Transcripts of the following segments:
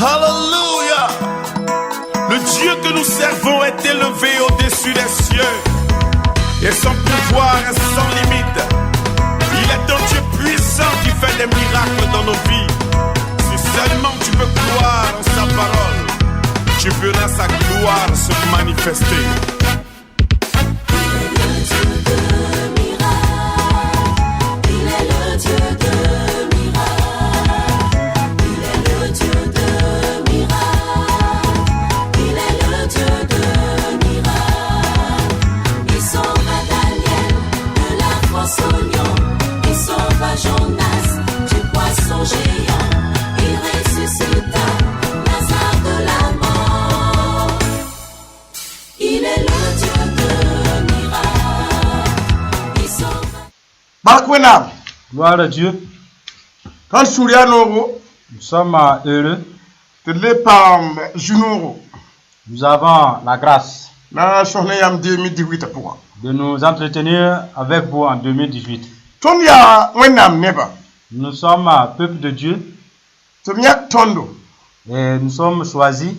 Alléluia. Le Dieu que nous servons est élevé au-dessus des cieux. Et son pouvoir est sans limite. Il est un Dieu puissant qui fait des miracles dans nos vies. Si seulement tu peux croire en sa parole, tu verras sa gloire se manifester. Gloire à Dieu. Quand Nous sommes heureux. Nous avons la grâce de nous entretenir avec vous en 2018. Nous sommes peuple de Dieu et nous sommes choisis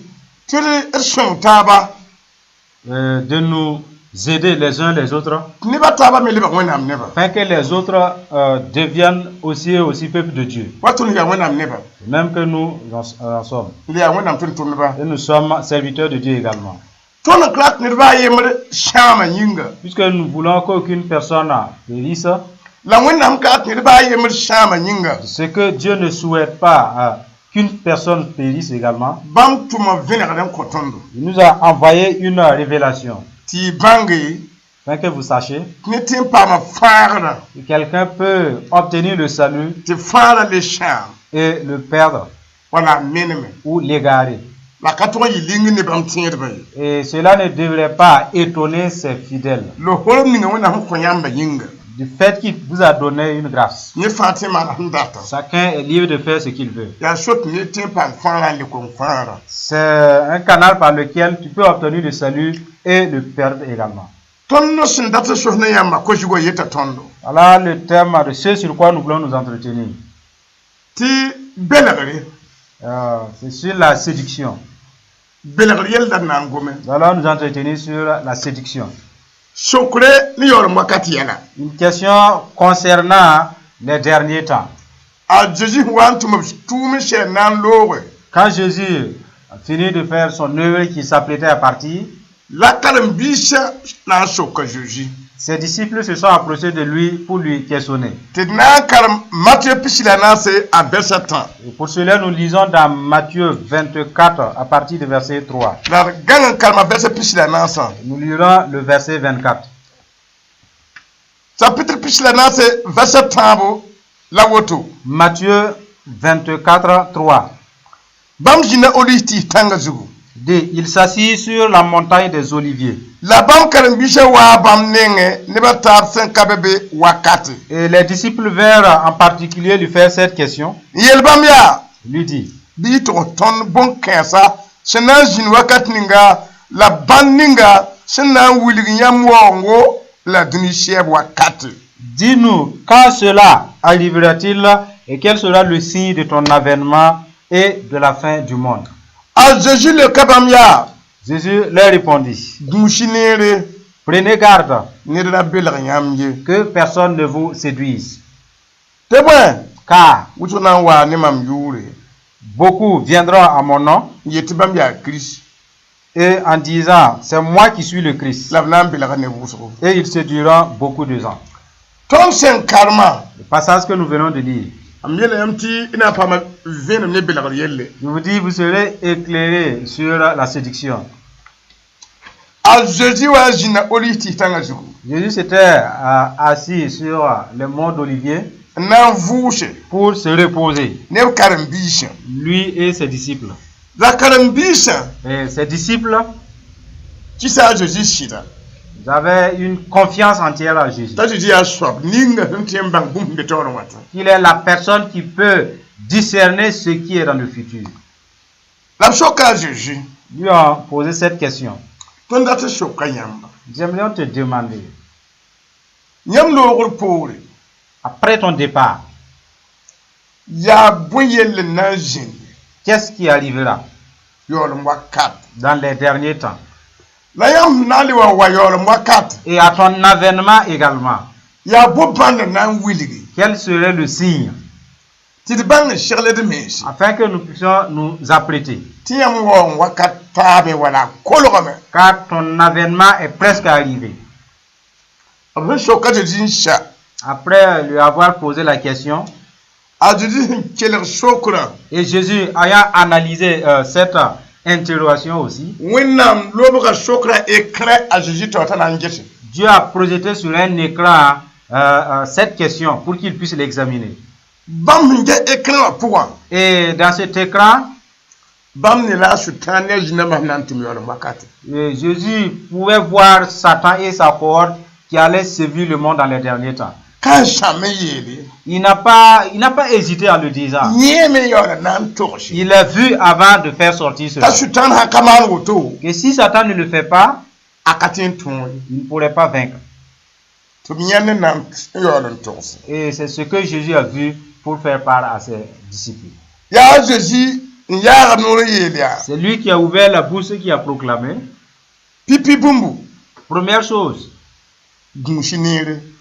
de nous aider les uns les autres afin que les autres deviennent aussi peuple de Dieu, même que nous en sommes. Et nous sommes serviteurs de Dieu également. Puisque nous voulons qu'aucune personne périsse, ce que Dieu ne souhaite pas qu'une personne périsse également, il nous a envoyé une révélation afin que vous sachiez que quelqu'un peut obtenir le salut et le perdre ou l'égarer. Et cela ne devrait pas étonner ses fidèles du fait qu'il vous a donné une grâce. Chacun est libre de faire ce qu'il veut. C'est un canal par lequel tu peux obtenir le salut et le perdre également. Voilà le thème de ce sur quoi nous voulons nous entretenir. C'est sur la séduction. Nous allons nous entretenir sur la séduction. Une question concernant les derniers temps. Quand Jésus a fini de faire son œuvre qui s'apprêtait à partir, ses disciples se sont approchés de lui pour lui questionner. Et pour cela, nous lisons dans Matthieu 24 à partir du verset 3. Nous lirons le verset 24. Matthieu 24, 3. Il s'assit sur la montagne des Oliviers. Et les disciples vinrent en particulier lui faire cette question. Lui dit: dis-nous, quand cela arrivera-t-il et quel sera le signe de ton avènement et de la fin du monde? Jésus leur répondit: prenez garde que personne ne vous séduise, car beaucoup viendront à mon nom et en disant c'est moi qui suis le Christ, et ils séduiront beaucoup de gens. Le passage que nous venons de lire, je vous dis, vous serez éclairés sur la séduction. Jésus s'était assis sur le mont d'Olivier pour se reposer, lui et ses disciples. Et ses disciples, ils avaient une confiance entière à Jésus. Il est la personne qui peut discerner ce qui est dans le futur. Lui a posé cette question. J'aimerais te demander, après ton départ, qu'est-ce qui arrivera dans les derniers temps? Et à ton avènement également, quel serait le signe afin que nous puissions nous apprêter? Car ton avènement est presque arrivé. Après lui avoir posé la question, et Jésus ayant analysé cette interrogation aussi, Dieu a projeté sur un écran cette question pour qu'il puisse l'examiner. Et dans cet écran, Jésus pouvait voir Satan et sa cohorte qui allaient sévir le monde dans les derniers temps. Il n'a pas hésité en le disant. Il a vu avant de faire sortir cela. Et si Satan ne le fait pas, il ne pourrait pas vaincre. Et c'est ce que Jésus a vu pour faire part à ses disciples. C'est lui qui a ouvert la bouche et qui a proclamé. Première chose,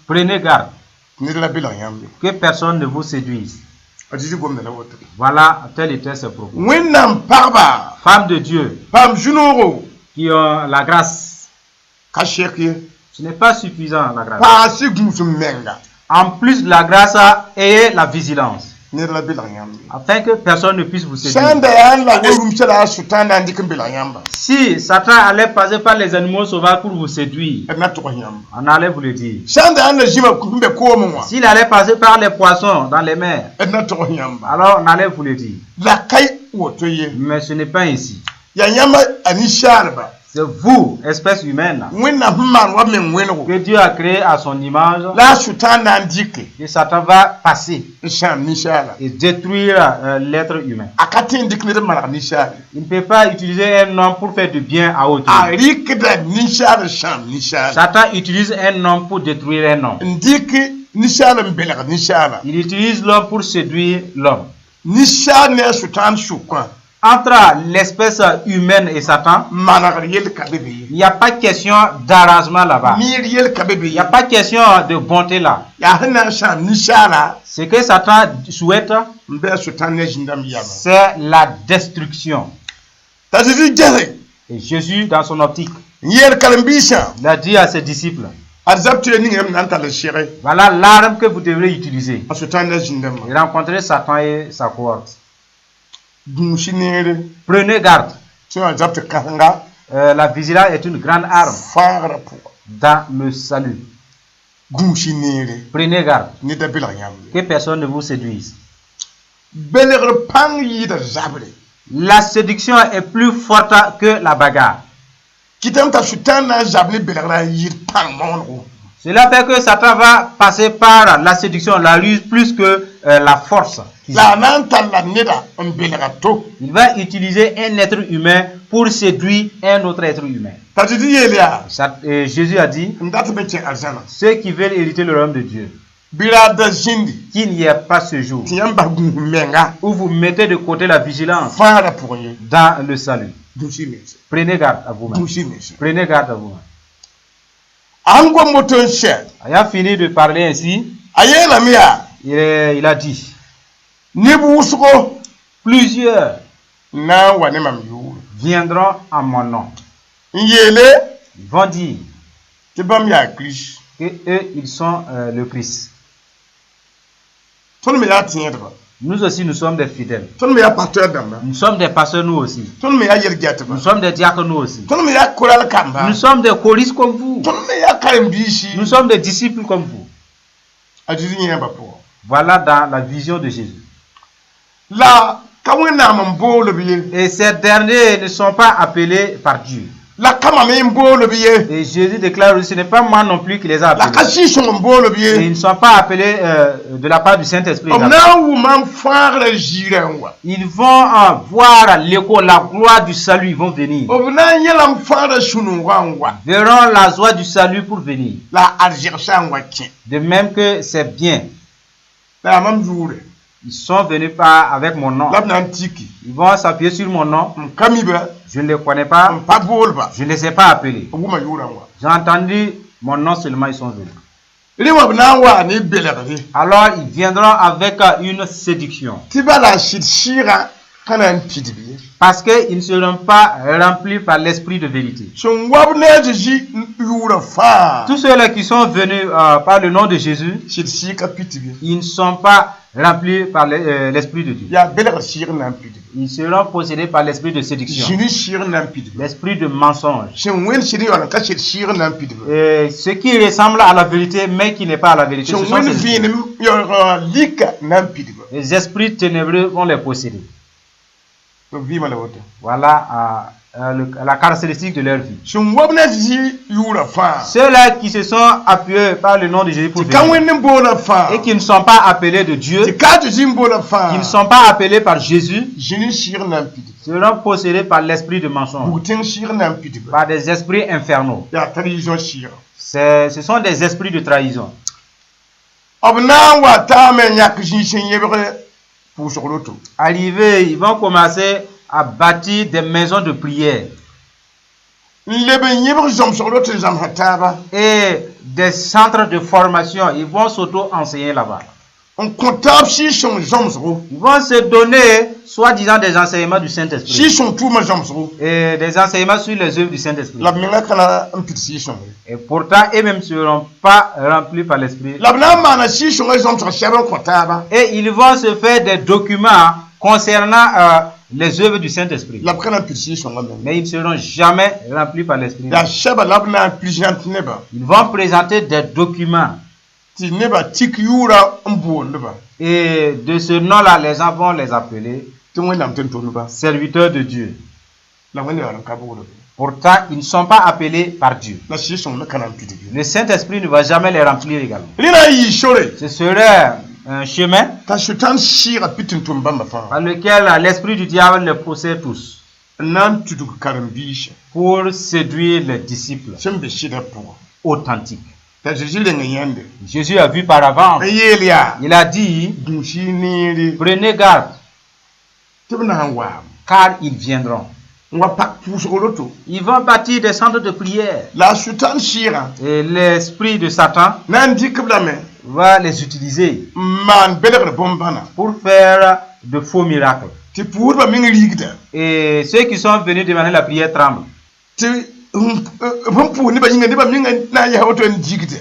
prenez garde que personne ne vous séduise. Voilà, tel était ce propos. Femmes de Dieu qui ont la grâce. Ce n'est pas suffisant, la grâce. En plus de la grâce, ayez la vigilance. Afin que personne ne puisse vous séduire. Si Satan allait passer par les animaux sauvages pour vous séduire, on allait vous le dire. S'il allait passer par les poissons dans les mers, alors on allait vous le dire. Mais ce n'est pas ainsi. C'est vous, espèce humaine, que Dieu a créé à son image. Et Satan va passer et détruire l'être humain. Il ne peut pas utiliser un homme pour faire du bien à autrui. Satan utilise un homme pour détruire un homme. Il utilise l'homme pour séduire l'homme. Entre l'espèce humaine et Satan, il n'y a pas question d'arrangement là-bas. Il n'y a pas question de bonté là. Ce que Satan souhaite, c'est la destruction. Et Jésus, dans son optique, il a dit à ses disciples, voilà l'arme que vous devrez utiliser. Et rencontrer Satan et sa cohorte. Prenez garde. La vigilance est une grande arme dans le salut. Prenez garde que personne ne vous séduise. La séduction est plus forte que la bagarre. Cela fait que Satan va passer par la séduction, la ruse, plus que la force. Il va utiliser un être humain pour séduire un autre être humain. Jésus a dit, ceux qui veulent hériter le royaume de Dieu, qu'il n'y ait pas ce jour où vous mettez de côté la vigilance dans le salut. Prenez garde à vous-même. Prenez garde à vous-même. Ayant fini de parler ainsi, il a dit, plusieurs viendront en mon nom. Ils vont dire que eux, ils sont le Christ. Nous aussi, nous sommes des fidèles. Nous sommes des pasteurs, nous aussi. Nous sommes des diacres, nous aussi. Nous sommes des choristes comme vous. Nous sommes des disciples comme vous. Voilà dans la vision de Jésus. Et ces derniers ne sont pas appelés par Dieu. Et Jésus déclare aussi, ce n'est pas moi non plus qui les a appelés. Et ils ne sont pas appelés de la part du Saint-Esprit. Ils vont voir l'écho, la gloire du salut, ils vont venir. Verront la joie du salut pour venir. De même que c'est bien. Ils sont venus avec mon nom. Ils vont s'appuyer sur mon nom. Je ne les connais pas. Je ne les ai pas appelés. J'ai entendu mon nom seulement, ils sont venus. Alors ils viendront avec une séduction. Parce qu'ils ne seront pas remplis par l'esprit de vérité. Tous ceux-là qui sont venus par le nom de Jésus, ils ne sont pas remplis par l'esprit de Dieu. Ils seront possédés par l'esprit de séduction, l'esprit de mensonge. Et ce qui ressemble à la vérité, mais qui n'est pas à la vérité, ce sont les esprits ténébreux vont les posséder. Voilà la caractéristique de leur vie. Ceux-là qui se sont appuyés par le nom de Jésus pour venir et qui ne sont pas appelés de Dieu, qui ne sont pas appelés par Jésus, seront possédés par l'esprit de mensonge, par des esprits infernaux. Ce sont des esprits de trahison. Arrivés, ils vont commencer à bâtir des maisons de prière et des centres de formation. Ils vont s'auto-enseigner là-bas. Ils vont se donner, soi-disant, des enseignements du Saint-Esprit et des enseignements sur les œuvres du Saint-Esprit. Et pourtant, eux-mêmes ne seront pas remplis par l'Esprit. Et ils vont se faire des documents concernant les œuvres du Saint-Esprit. Mais ils ne seront jamais remplis par l'Esprit. Ils vont présenter des documents. Et de ce nom-là, les gens vont les appeler serviteurs de Dieu. Pourtant, ils ne sont pas appelés par Dieu. Le Saint-Esprit ne va jamais les remplir également. Ce serait un chemin par lequel l'esprit du diable les possède tous pour séduire les disciples authentiques. Jésus a vu par avance. Il a dit, prenez garde, car ils viendront. Ils vont bâtir des centres de prière. Et l'esprit de Satan va les utiliser pour faire de faux miracles. Et ceux qui sont venus demander la prière tremblent.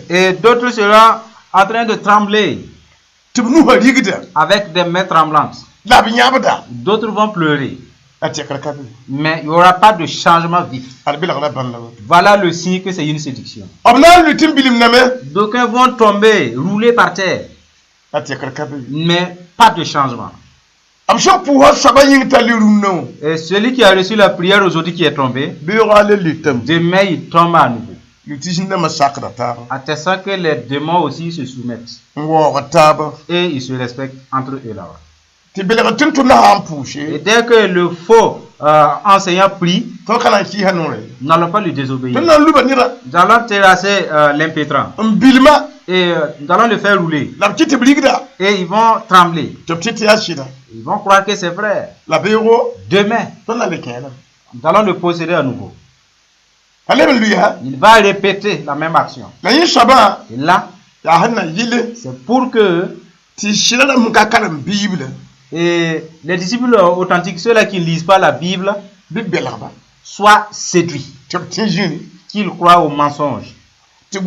Et d'autres seront en train de trembler avec des mains tremblantes. D'autres vont pleurer. Mais il n'y aura pas de changement vif. Voilà le signe que c'est une séduction. D'aucuns vont tomber, rouler par terre. Mais pas de changement. Et celui qui a reçu la prière aujourd'hui qui est tombé, demain il tombe à nouveau. Attestant que les démons aussi se soumettent. Et ils se respectent entre eux là-bas. Et dès que le faux enseignant prie, nous n'allons pas lui désobéir. Nous allons terrasser l'impétrant. Et nous allons le faire rouler. Et ils vont trembler. Ils vont croire que c'est vrai. Demain, nous allons le posséder à nouveau. Alléluia. Il va répéter la même action. Et là, c'est pour que et les disciples authentiques, ceux-là qui ne lisent pas la Bible, soient séduits, qu'ils croient au mensonge. Et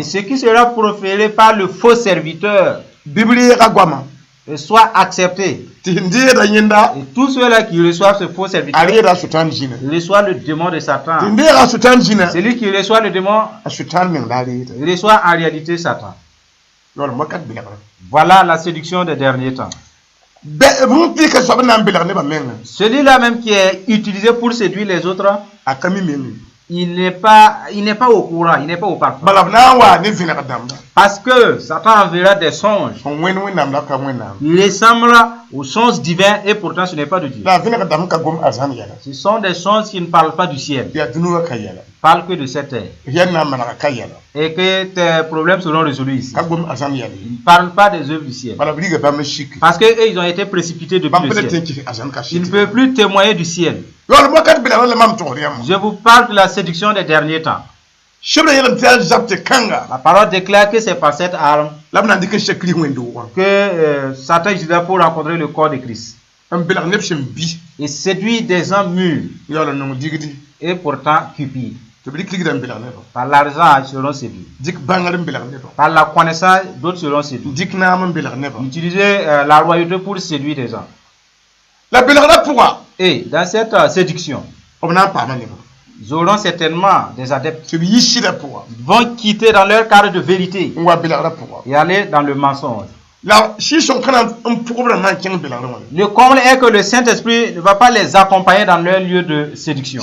ce qui sera proféré par le faux serviteur soit accepté. Et tous ceux-là qui reçoivent ce faux serviteur reçoivent le démon de Satan. Celui qui reçoit le démon reçoit en réalité Satan. Voilà la séduction des derniers temps. Celui-là même qui est utilisé pour séduire les autres, il n'est pas au courant, il n'est pas au parfum. Parce que Satan enverra des songes. Il ressemble au sens divin et pourtant ce n'est pas de Dieu. Ce sont des sens qui ne parlent pas du ciel. Ils ne parlent que de cette terre. Et que tes problèmes seront résolus ici. Ils ne parlent pas des œuvres du ciel. Parce qu'eux, ils ont été précipités depuis le ciel. Ils ne peuvent plus témoigner du ciel. Je vous parle de la séduction des derniers temps. La parole déclare que c'est par cette arme que Satan utilisera pour rencontrer le corps de Christ. Et séduit des hommes mûrs et pourtant cupides. Par l'argent, ils seront séduits. Par la connaissance, d'autres seront séduits. Utiliser la royauté pour séduire des gens. Et dans cette séduction, ils auront certainement des adeptes. Ils vont quitter dans leur cadre de vérité et aller dans le mensonge. Le comble est que le Saint-Esprit ne va pas les accompagner dans leur lieu de séduction.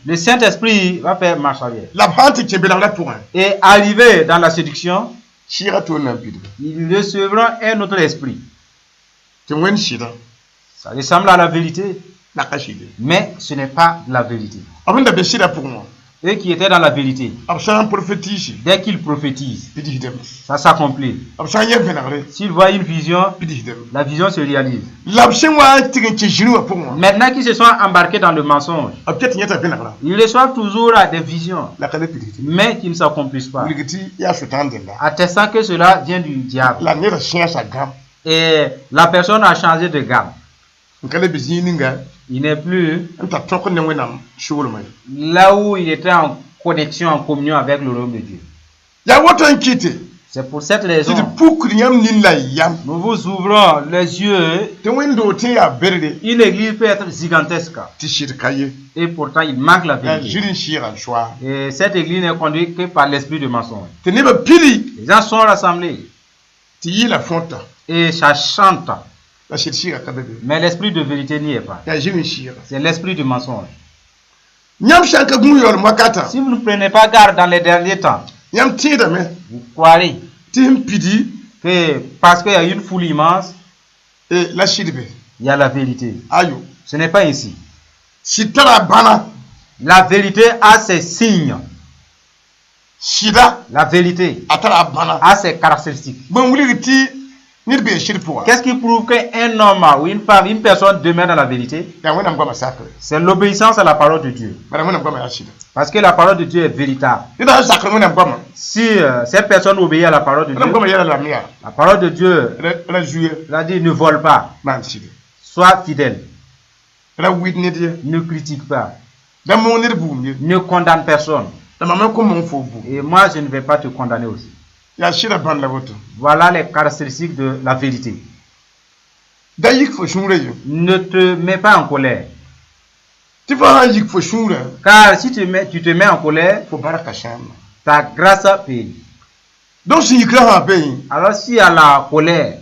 Le Saint-Esprit va faire marche arrière. Et arrivé dans la séduction, ils recevront un autre esprit. Ça ressemble à la vérité, mais ce n'est pas la vérité. Eux qui étaient dans la vérité, dès qu'ils prophétisent, ça s'accomplit. S'ils voient une vision, la vision se réalise. Maintenant qu'ils se sont embarqués dans le mensonge, ils reçoivent toujours des visions, mais qui ne s'accomplissent pas, attestant que cela vient du diable. Et la personne a changé de gamme. Il n'est plus là où il était en connexion, en communion avec le royaume de Dieu. C'est pour cette raison nous vous ouvrons les yeux. Une église peut être gigantesque et pourtant il manque la vérité. Et cette église n'est conduite que par l'esprit de mensonge. Les gens sont rassemblés et ça chante. Mais l'esprit de vérité n'y est pas. C'est l'esprit du mensonge. Si vous ne prenez pas garde dans les derniers temps, vous croirez que parce qu'il y a une foule immense, il y a la vérité. Ce n'est pas ainsi. La vérité a ses signes. La vérité a ses caractéristiques. Qu'est-ce qui prouve qu'un homme ou une femme, une personne demeure dans la vérité? C'est l'obéissance à la parole de Dieu. Parce que la parole de Dieu est véritable. Si cette personne obéit à la parole de Dieu, la parole de Dieu l'a dit, ne vole pas. Sois fidèle. Ne critique pas. Ne condamne personne. Et moi, je ne vais pas te condamner aussi. Voilà les caractéristiques de la vérité. Ne te mets pas en colère. Car si tu te mets en colère, ta grâce paye. Alors si à la colère,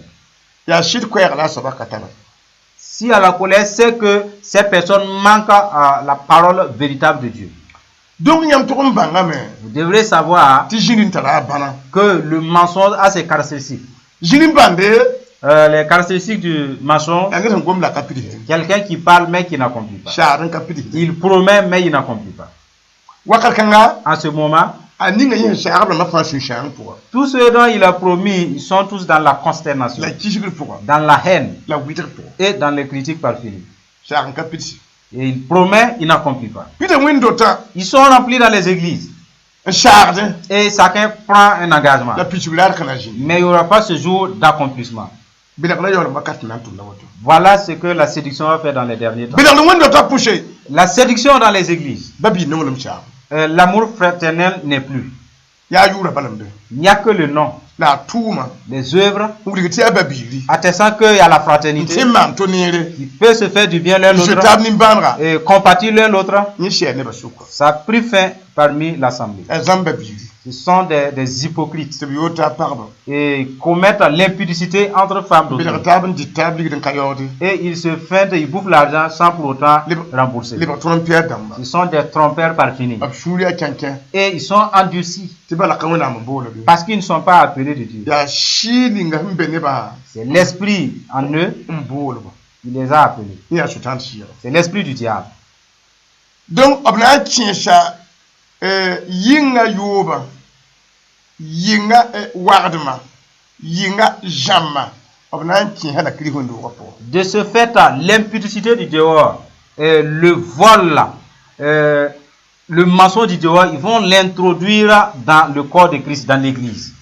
c'est que cette personne manque à la parole véritable de Dieu. Vous devrez savoir que le mensonge a ses caractéristiques. Les caractéristiques du mensonge, quelqu'un qui parle mais qui n'accomplit pas. Il promet mais il n'accomplit pas. En ce moment, tous ceux dont il a promis, ils sont tous dans la consternation, dans la haine et dans les critiques par Philippe. Et il promet, il n'accomplit pas. Ils sont remplis dans les églises. Et chacun prend un engagement. Mais il n'y aura pas ce jour d'accomplissement. Voilà ce que la séduction va faire dans les derniers temps. La séduction dans les églises. L'amour fraternel n'est plus. Il n'y a que le nom. Les œuvres attestant qu'il y a la fraternité qui peut se faire du bien l'un l'autre et compatir l'un l'autre. Ça a pris fin parmi l'assemblée. Ce sont des hypocrites et commettent l'impudicité entre femmes d'autrui. Et ils se feintent, ils bouffent l'argent sans pour autant rembourser. Ce sont des trompeurs par finis. Et ils sont endurcis parce qu'ils ne sont pas appelés de Dieu. C'est l'esprit en eux qui les a appelés. C'est l'esprit du diable. Donc, yinga yoba, yinga wardma, yinga jamma. De ce fait, l'impudicité du dehors, le vol, le mensonge du dehors, ils vont l'introduire dans le corps de Christ, dans l'église.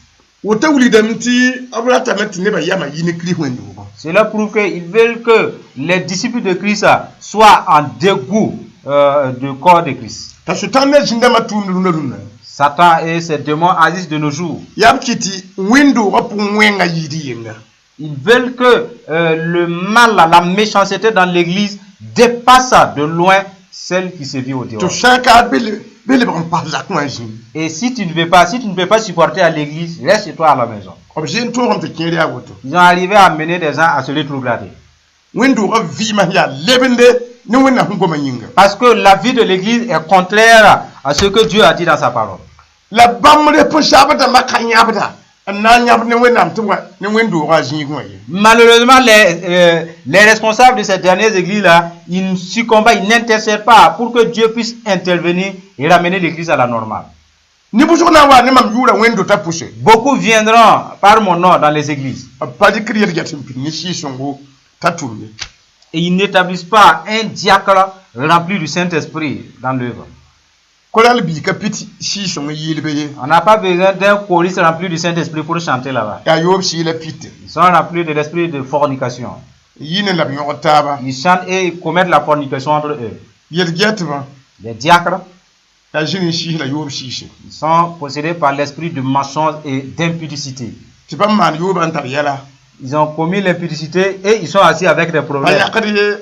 Cela prouve qu'ils veulent que les disciples de Christ soient en dégoût du corps de Christ. Satan et ses démons agissent de nos jours. Ils veulent que le mal, la méchanceté dans l'église dépasse de loin celle qui se vit au dehors. Et si tu ne veux pas supporter à l'église, reste chez toi à la maison. Ils ont arrivé à amener des gens à se rétrograder. Parce que la vie de l'église est contraire à ce que Dieu a dit dans sa parole. Malheureusement, les responsables de ces dernières églises-là, ils ne succombent pas, ils n'intercèdent pas pour que Dieu puisse intervenir et ramener l'église à la normale. Beaucoup viendront par mon nom dans les églises. Et ils n'établissent pas un diacre rempli du Saint-Esprit dans l'œuvre. On n'a pas besoin d'un choriste rempli du Saint-Esprit pour chanter là-bas. Ils sont remplis de l'esprit de fornication. Ils chantent et ils commettent la fornication entre eux. Les diacres, ils sont possédés par l'esprit de mensonge et d'impudicité. Ils ont commis l'impudicité et ils sont assis avec des problèmes.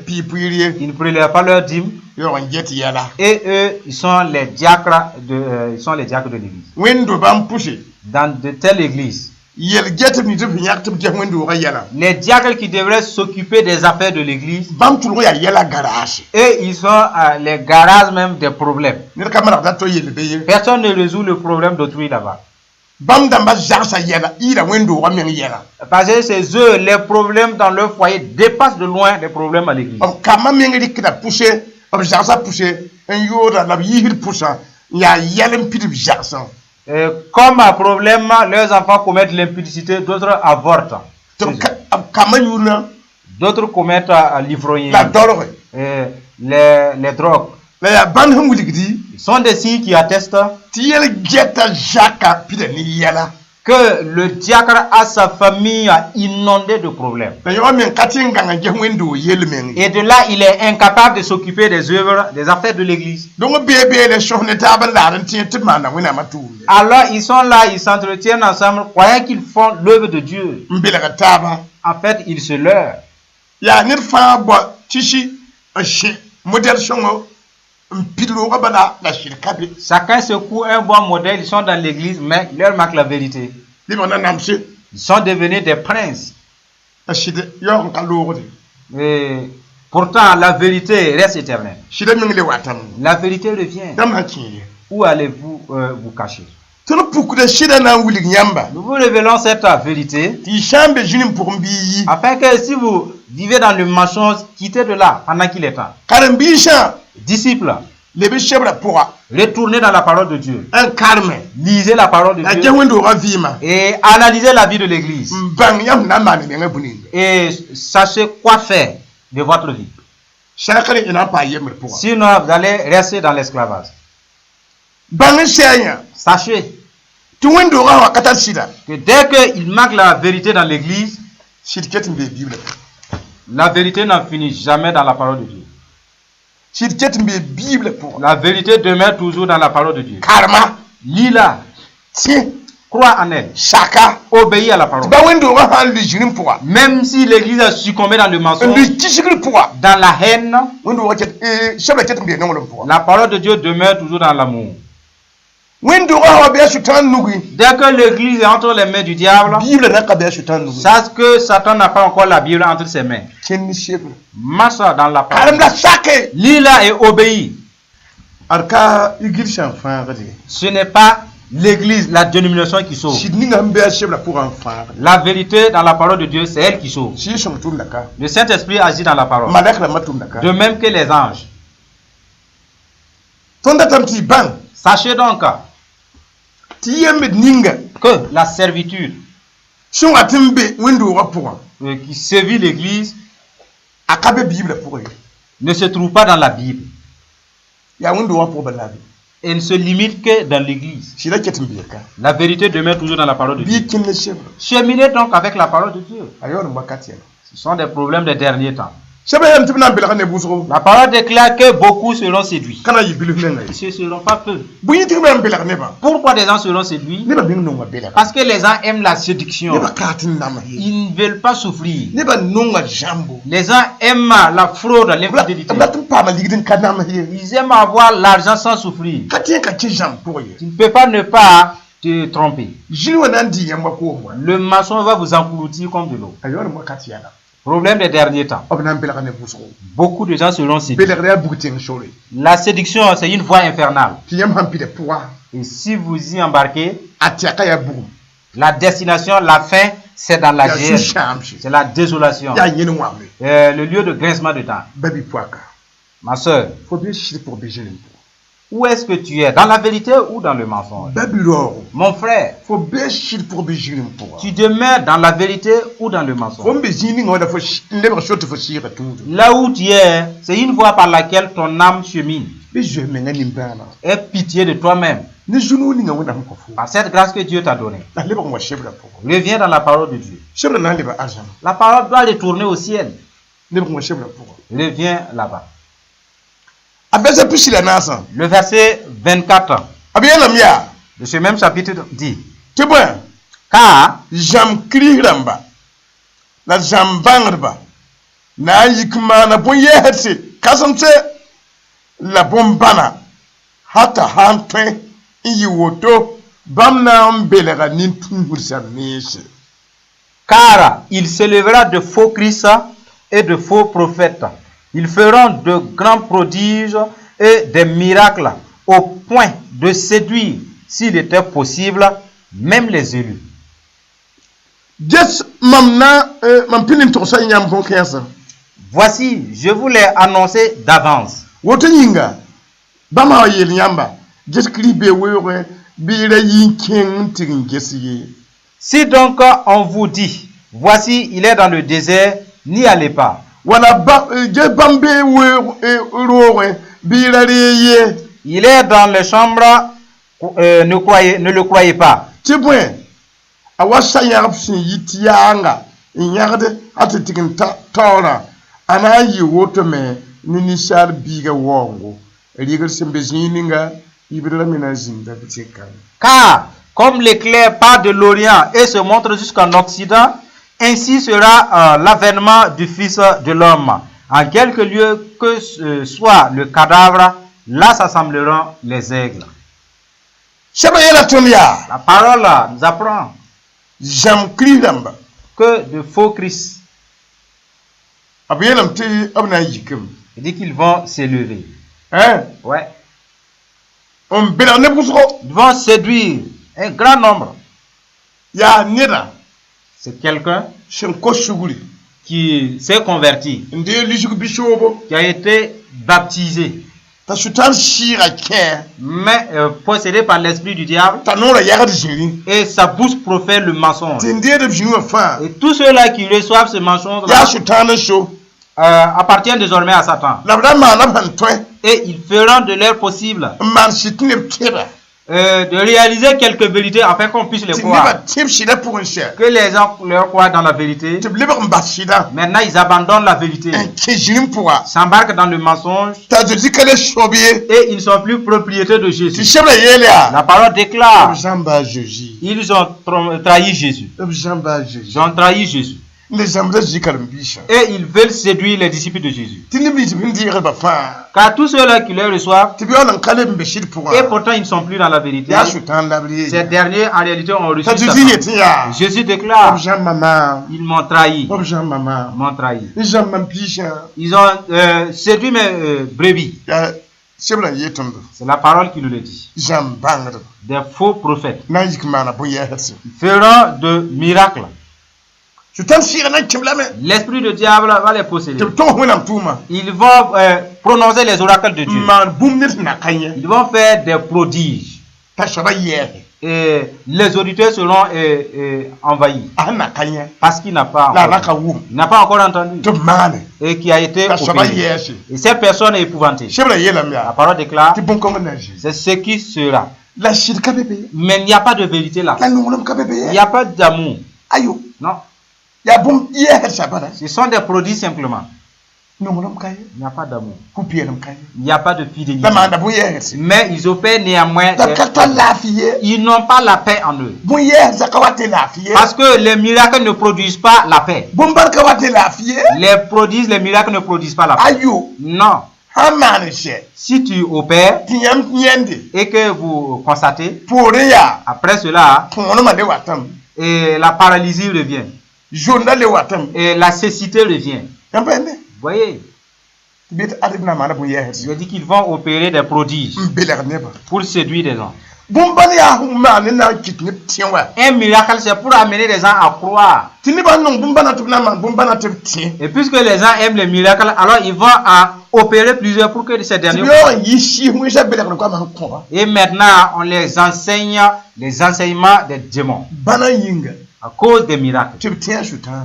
Ils ne prélèvent pas leur dîme. Et eux, ils sont les diacres de l'église. Dans de telles églises, les diacres qui devraient s'occuper des affaires de l'église, et ils sont les garages même des problèmes. Personne ne résout le problème d'autrui là-bas. Parce que c'est eux, les problèmes dans leur foyer dépassent de loin les problèmes à l'église. Comme un problème, leurs enfants commettent l'impudicité, d'autres avortent. D'autres commettent l'ivrognerie, les drogues. Ce sont des signes qui attestent que le diacre a sa famille inondée de problèmes. Et de là, il est incapable de s'occuper des œuvres, des affaires de l'église. Alors, ils sont là, ils s'entretiennent ensemble, croyant qu'ils font l'œuvre de Dieu. En fait, ils se leurrent. Chacun secoue un bon modèle, ils sont dans l'église, mais ils leur manque la vérité. Ils sont devenus des princes. Et pourtant, la vérité reste éternelle. La vérité revient. Où allez-vous vous cacher? Nous vous révélons cette vérité afin que si vous vivez dans le mensonge, quittez de là pendant qu'il est temps. Disciples, retournez dans la parole de Dieu. Lisez la parole de Dieu et analysez la vie de l'église. Et sachez quoi faire de votre vie. Sinon, vous allez rester dans l'esclavage. Sachez que dès qu'il manque la vérité dans l'église, la vérité n'en finit jamais dans la parole de Dieu. La vérité demeure toujours dans la parole de Dieu. Lis-la. Crois en elle. Obéis à la parole. Même si l'église a succombé dans le mensonge, dans la haine, la parole de Dieu demeure toujours dans l'amour. Dès que l'église est entre les mains du diable, sache que Satan n'a pas encore la Bible entre ses mains. Marche dans la parole. Lis-la et obéis. Ce n'est pas l'église, la dénomination qui sauve. La vérité dans la parole de Dieu, c'est elle qui sauve. Le Saint-Esprit agit dans la parole. De même que les anges. Sachez donc que la servitude qui sévit l'église ne se trouve pas dans la Bible. Et ne se limite que dans l'église. La vérité demeure toujours dans la parole de Dieu. Cheminez donc avec la parole de Dieu. Ce sont des problèmes des derniers temps. La parole déclare que beaucoup seront séduits. Ce ne seront pas peu. Pourquoi des gens seront séduits? Parce que les gens aiment la séduction. Ils ne veulent pas souffrir. Les gens aiment la fraude, l'infidélité. Ils aiment avoir l'argent sans souffrir. Tu ne peux pas ne pas te tromper. Le mensonge va vous engloutir comme de l'eau. Problème des derniers temps. Beaucoup de gens seront séduits. La séduction, c'est une voie infernale. Et si vous y embarquez, la destination, la fin, c'est dans la guerre. C'est la désolation. Le lieu de grincement de dents. Ma soeur, où est-ce que tu es? Dans la vérité ou dans le mensonge? Mon frère, tu demeures dans la vérité ou dans le mensonge? Là où tu es, c'est une voie par laquelle ton âme chemine. Aie pitié de toi-même. Par cette grâce que Dieu t'a donnée, reviens dans la parole de Dieu. La parole doit retourner au ciel. Reviens là-bas. Le verset 24 de ce même chapitre dit: car il s'élèvera de faux Christ et de faux prophètes. Ils feront de grands prodiges et des miracles au point de séduire, s'il était possible, même les élus. Voici, je vous l'ai annoncé d'avance. Si donc on vous dit, voici, il est dans le désert, n'y allez pas. Il est dans les chambres, ne le croyez pas. Car comme l'éclair part de l'Orient et se montre jusqu'en Occident, ainsi sera l'avènement du Fils de l'homme. En quelque lieu que soit le cadavre, là s'assembleront les aigles. La parole nous apprend que de faux Christ, il dit qu'ils vont s'élever. Ouais. Ils vont séduire un grand nombre. C'est quelqu'un qui s'est converti, qui a été baptisé, mais possédé par l'esprit du diable, et sa bouche profère le mensonge. Et tous ceux-là qui reçoivent ce mensonge appartiennent désormais à Satan. Et ils feront de leur possible de réaliser quelques vérités afin qu'on puisse les croire. Que les gens leur croient dans la vérité. Maintenant, ils abandonnent la vérité. S'embarquent dans le mensonge. Et ils ne sont plus propriétaires de Jésus. La parole déclare: ils ont trahi Jésus. Ils ont trahi Jésus. Et ils veulent séduire les disciples de Jésus. Car tous ceux-là qui les reçoivent, et pourtant ils ne sont plus dans la vérité, ces derniers en réalité ont reçu Satan. Jésus déclare, ils m'ont trahi. Ils ont séduit mes brebis. C'est la parole qui nous le dit. Des faux prophètes feront de miracles. L'esprit de diable va les posséder. Ils vont prononcer les oracles de Dieu. Ils vont faire des prodiges. Et les auditeurs seront envahis. Parce qu'il n'a pas encore entendu. Et qui a été opéré. Et cette personne est épouvantée. La parole déclare, c'est ce qui sera. Mais il n'y a pas de vérité là. Il n'y a pas d'amour. Non. Ce sont des produits simplement. Il n'y a pas d'amour. Il n'y a pas de fidélité. Mais ils opèrent néanmoins. Ils n'ont pas la paix en eux. Parce que les miracles ne produisent pas la paix. Les miracles ne produisent pas la paix. Non. Si tu opères et que vous constatez, après cela, et la paralysie revient. Et la cécité revient. Vous voyez? Je dis qu'ils vont opérer des prodiges pour séduire des gens. Un miracle, c'est pour amener les gens à croire. Et puisque les gens aiment les miracles, alors ils vont opérer plusieurs pour que ces derniers croient. Et maintenant, on les enseigne les enseignements des démons. À cause des miracles.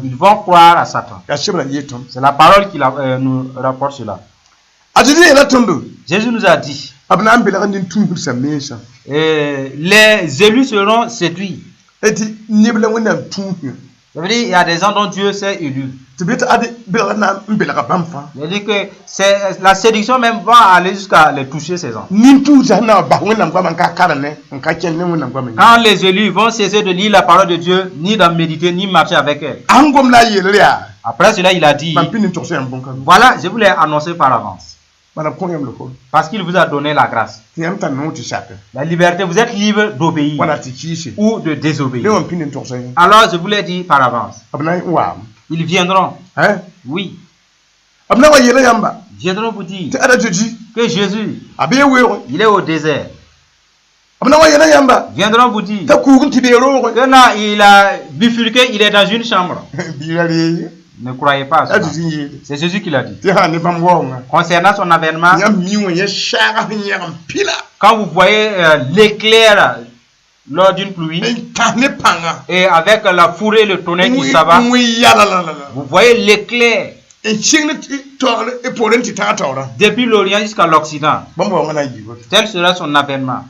Ils vont croire à Satan. C'est la parole qui nous rapporte cela. Jésus nous a dit, les élus seront séduits. Ça veut dire qu'il y a des gens dont Dieu s'est élu. Il dit que la séduction même va aller jusqu'à les toucher, ces gens. Quand les élus vont cesser de lire la parole de Dieu, ni d'en méditer, ni marcher avec elle. Après cela, il a dit, voilà, je vous l'ai annoncé par avance. Parce qu'il vous a donné la grâce. La liberté, vous êtes libre d'obéir ou de désobéir. Alors je vous l'ai dit par avance. Ils viendront. Oui. Ils viendront vous dire que Jésus, il est au désert. Ils viendront vous dire que non, il a bifurqué, il est dans une chambre. Ne croyez pas à cela. C'est Jésus qui l'a dit. Concernant son avènement, quand vous voyez l'éclair lors d'une pluie et avec la fourrée et le tonnerre qui s'abat, vous voyez l'éclair depuis l'Orient jusqu'à l'Occident. Tel sera son avènement.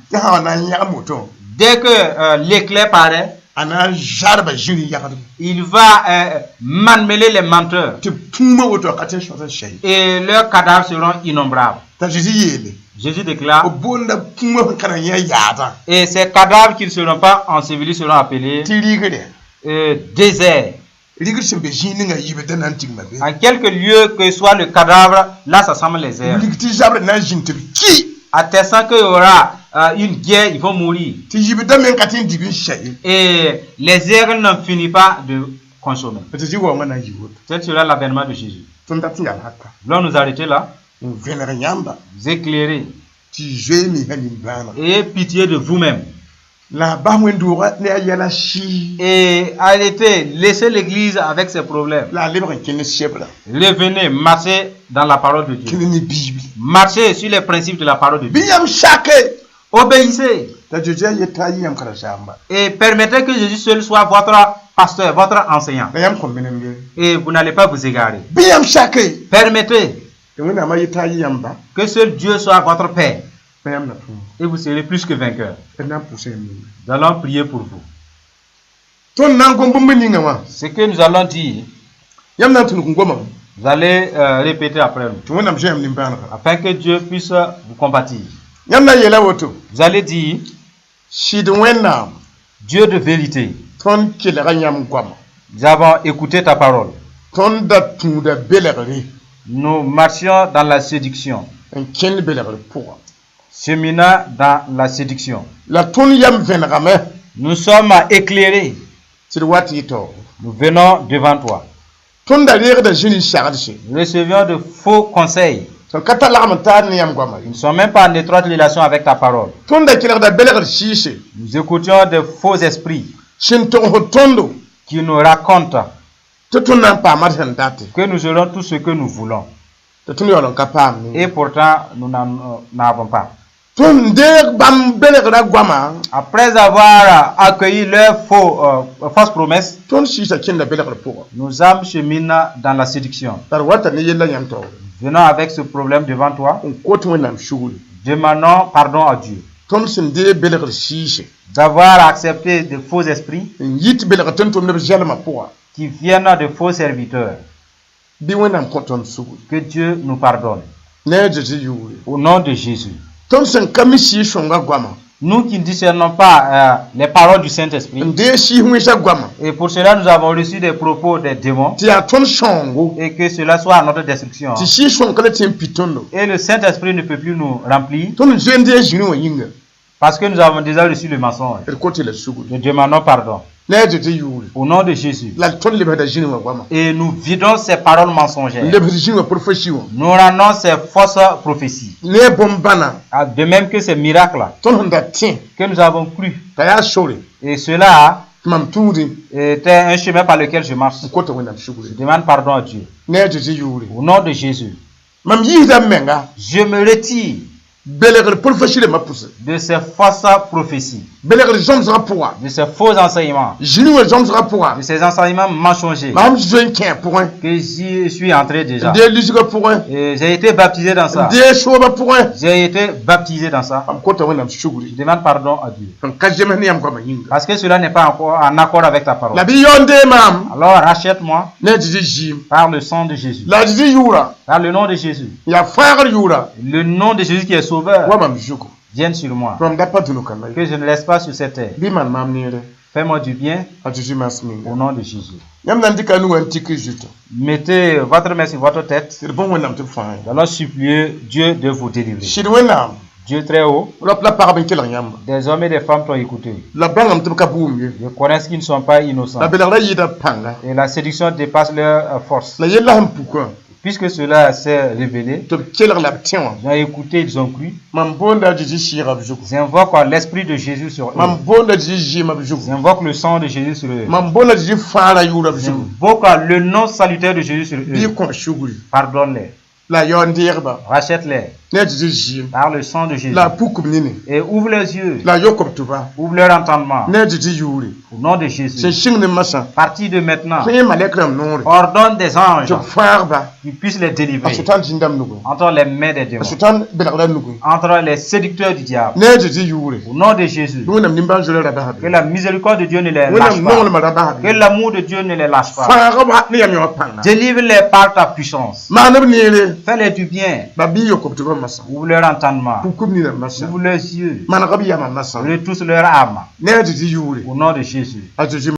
Dès que l'éclair paraît, il va mêler les menteurs et leurs cadavres seront innombrables. Jésus déclare, et ces cadavres qui ne seront pas ensevelis seront appelés déserts. En quelques lieux que soit le cadavre, là ça semble les airs. Attestant qu'il y aura une guerre, ils vont mourir. Et les airs n'en finissent pas de consommer. C'est cela l'avènement de Jésus. Là, nous arrêter là. Vous éclairez. Et pitié de vous-même. Et arrêtez, laissez l'église avec ses problèmes. Revenez, marchez dans la parole de Dieu. Marchez sur les principes de la parole de Dieu. Obéissez. Et permettez que Jésus seul soit votre pasteur, votre enseignant. Et vous n'allez pas vous égarer. Permettez que seul Dieu soit votre Père. Et vous serez plus que vainqueur. Nous allons prier pour vous. Ce que nous allons dire, vous allez répéter après nous, afin que Dieu puisse vous compatir. Vous allez dire, Dieu de vérité, Nous avons écouté ta parole. Nous marchions dans la séduction. Cheminant dans la séduction. Nous sommes éclairés. Nous venons devant toi. Nous recevions de faux conseils. Nous ne sommes même pas en étroite relation avec ta parole. Nous écoutions de faux esprits qui nous racontent que nous aurons tout ce que nous voulons. Et pourtant, nous n'en avons pas. Après avoir accueilli leurs fausses promesses, nous âmes cheminent dans la séduction. Venons avec ce problème devant toi. Demandons pardon à Dieu d'avoir accepté de faux esprits qui viennent de faux serviteurs. Que Dieu nous pardonne. Au nom de Jésus. Nous qui ne discernons pas les paroles du Saint-Esprit, et pour cela nous avons reçu des propos des démons, et que cela soit à notre destruction. Et le Saint-Esprit ne peut plus nous remplir, parce que nous avons déjà reçu le mensonge. Nous demandons pardon. Au nom de Jésus. Et nous vidons ces paroles mensongères. Nous rendons ces fausses prophéties. De même que ces miracles que nous avons cru. Et cela était un chemin par lequel je marche. Je demande pardon à Dieu. Au nom de Jésus. Je me retire de ces fausses prophéties, de ces faux enseignements, de ces enseignements mensongers que j'y suis entré déjà. Et j'ai été baptisé dans ça. J'ai été baptisé dans ça. Je demande pardon à Dieu. Parce que cela n'est pas encore en accord avec ta parole. Alors rachète-moi par le sang de Jésus. Par le nom de Jésus. Le nom de Jésus qui est sauveur. Vienne sur moi. Que je ne laisse pas sur cette terre. Fais-moi du bien. Au nom de Jésus. Mettez votre main sur votre tête. Alors suppliez Dieu de vous délivrer. Dieu très haut. Des hommes et des femmes t'ont écouté. Ils connaissent qu'ils ne sont pas innocents. Et la séduction dépasse leur force. Puisque cela s'est révélé, ils ont écouté, ils ont cru. J'invoque l'esprit de Jésus sur eux. J'invoque le sang de Jésus sur eux. J'invoque le nom salutaire de Jésus sur eux. Pardonne-les. Rachète-les par le sang de Jésus. Et ouvre les yeux. Ouvre leur entendement. Au nom de Jésus. Parti de maintenant. Ordonne des anges qui puissent les délivrer entre les mains des démons, entre les séducteurs du diable. Au nom de Jésus. Que la miséricorde de Dieu ne les lâche pas. Que l'amour de Dieu ne les lâche pas. Délivre-les par ta puissance. Fais-les du bien. Ouvre leur entendement. Ouvre leurs yeux. Retouche leur âme. Au nom de Jésus.